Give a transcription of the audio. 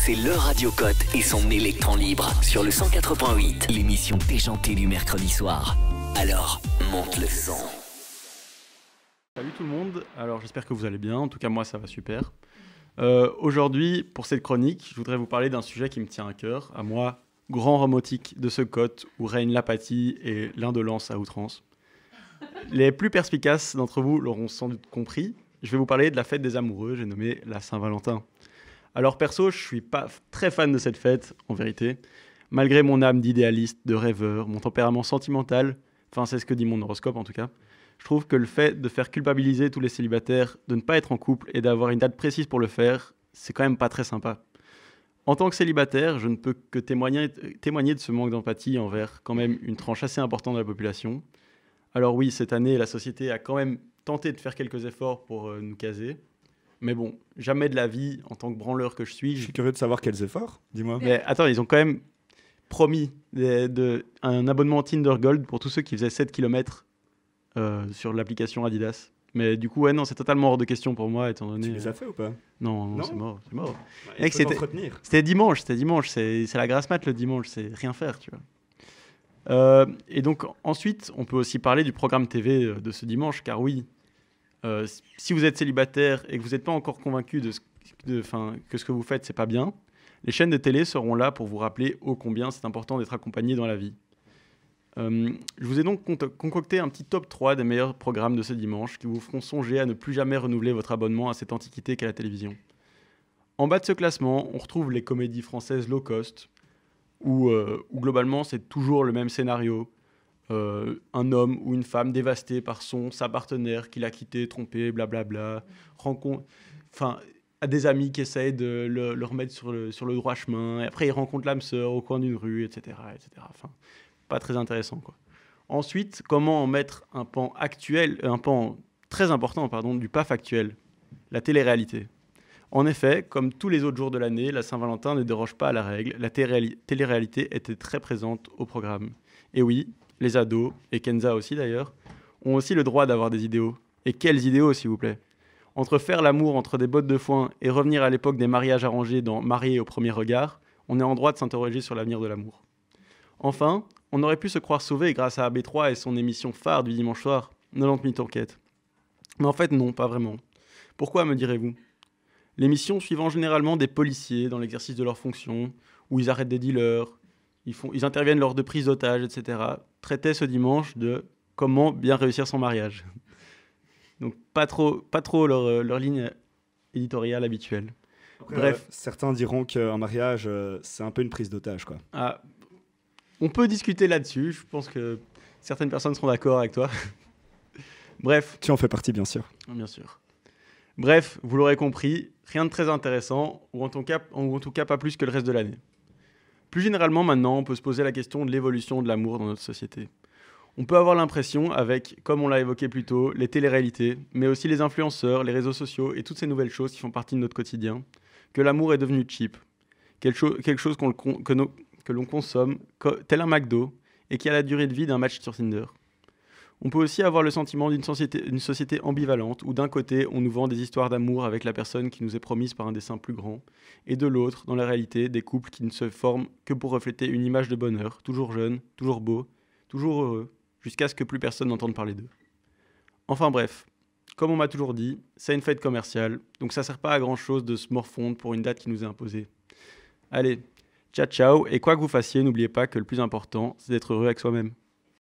C'est le Radio Cote et son électron libre sur le 104.8, l'émission déjantée du mercredi soir. Alors, monte le son. Salut tout le monde, alors j'espère que vous allez bien, en tout cas moi ça va super. Aujourd'hui, pour cette chronique, je voudrais vous parler d'un sujet qui me tient à cœur, à moi, grand romantique de ce Cote où règne l'apathie et l'indolence à outrance. Les plus perspicaces d'entre vous l'auront sans doute compris, je vais vous parler de la fête des amoureux, j'ai nommé la Saint-Valentin. Alors perso, je suis pas très fan de cette fête, en vérité, malgré mon âme d'idéaliste, de rêveur, mon tempérament sentimental, enfin c'est ce que dit mon horoscope en tout cas. Je trouve que le fait de faire culpabiliser tous les célibataires, de ne pas être en couple et d'avoir une date précise pour le faire, c'est quand même pas très sympa. En tant que célibataire, je ne peux que témoigner de ce manque d'empathie envers quand même une tranche assez importante de la population. Alors oui, cette année, la société a quand même tenté de faire quelques efforts pour nous caser. Mais bon, jamais de la vie, en tant que branleur que je suis... Je suis curieux de savoir quels efforts, dis-moi. Mais attends, ils ont quand même promis un abonnement Tinder Gold pour tous ceux qui faisaient 7 km sur l'application Adidas. Mais du coup, ouais, non, c'est totalement hors de question pour moi, étant donné... Tu les as fait ou pas? Non, c'est mort. Ouais, Mec, c'était dimanche, c'est la grasse mat le dimanche, c'est rien faire, tu vois. Et donc, ensuite, on peut aussi parler du programme TV de ce dimanche, car oui, si vous êtes célibataire et que vous n'êtes pas encore convaincu que ce que vous faites, c'est pas bien, les chaînes de télé seront là pour vous rappeler ô combien c'est important d'être accompagné dans la vie. Je vous ai donc concocté un petit top 3 des meilleurs programmes de ce dimanche qui vous feront songer à ne plus jamais renouveler votre abonnement à cette antiquité qu'est la télévision. En bas de ce classement, on retrouve les comédies françaises low cost, où globalement c'est toujours le même scénario. Un homme ou une femme dévasté par sa partenaire qui l'a quitté, trompé, blablabla, a des amis qui essayent de le remettre sur le droit chemin, et après il rencontre l'âme sœur au coin d'une rue, etc. Enfin, pas très intéressant, quoi. Ensuite, comment en mettre un pan très important, du PAF actuel, la télé-réalité. En effet, comme tous les autres jours de l'année, la Saint-Valentin ne déroge pas à la règle, la télé-réalité était très présente au programme. Et oui, les ados, et Kenza aussi d'ailleurs, ont aussi le droit d'avoir des idéaux. Et quels idéaux, s'il vous plaît? Entre faire l'amour entre des bottes de foin et revenir à l'époque des mariages arrangés dans Mariés au premier regard, on est en droit de s'interroger sur l'avenir de l'amour. Enfin, on aurait pu se croire sauvé grâce à AB3 et son émission phare du dimanche soir, 90 minutes enquête. Mais en fait, non, pas vraiment. Pourquoi, me direz-vous? L'émission suivant généralement des policiers dans l'exercice de leurs fonctions, où ils arrêtent des dealers, ils interviennent lors de prises d'otages, etc., traitait ce dimanche de comment bien réussir son mariage. Donc pas trop leur ligne éditoriale habituelle. Après, Bref. Certains diront qu'un mariage, c'est un peu une prise d'otage, quoi. On peut discuter là-dessus, je pense que certaines personnes seront d'accord avec toi. Bref. Tu en fais partie, bien sûr. Bien sûr. Bref, vous l'aurez compris, rien de très intéressant, ou en tout cas pas plus que le reste de l'année. Plus généralement, maintenant, on peut se poser la question de l'évolution de l'amour dans notre société. On peut avoir l'impression, avec, comme on l'a évoqué plus tôt, les téléréalités, mais aussi les influenceurs, les réseaux sociaux et toutes ces nouvelles choses qui font partie de notre quotidien, que l'amour est devenu cheap. Quelque chose que l'on consomme, tel un McDo, et qui a la durée de vie d'un match sur Tinder. On peut aussi avoir le sentiment d'une société ambivalente, où d'un côté, on nous vend des histoires d'amour avec la personne qui nous est promise par un dessein plus grand, et de l'autre, dans la réalité, des couples qui ne se forment que pour refléter une image de bonheur, toujours jeune, toujours beau, toujours heureux, jusqu'à ce que plus personne n'entende parler d'eux. Enfin bref, comme on m'a toujours dit, c'est une fête commerciale, donc ça sert pas à grand chose de se morfondre pour une date qui nous est imposée. Allez, ciao ciao, et quoi que vous fassiez, n'oubliez pas que le plus important, c'est d'être heureux avec soi-même.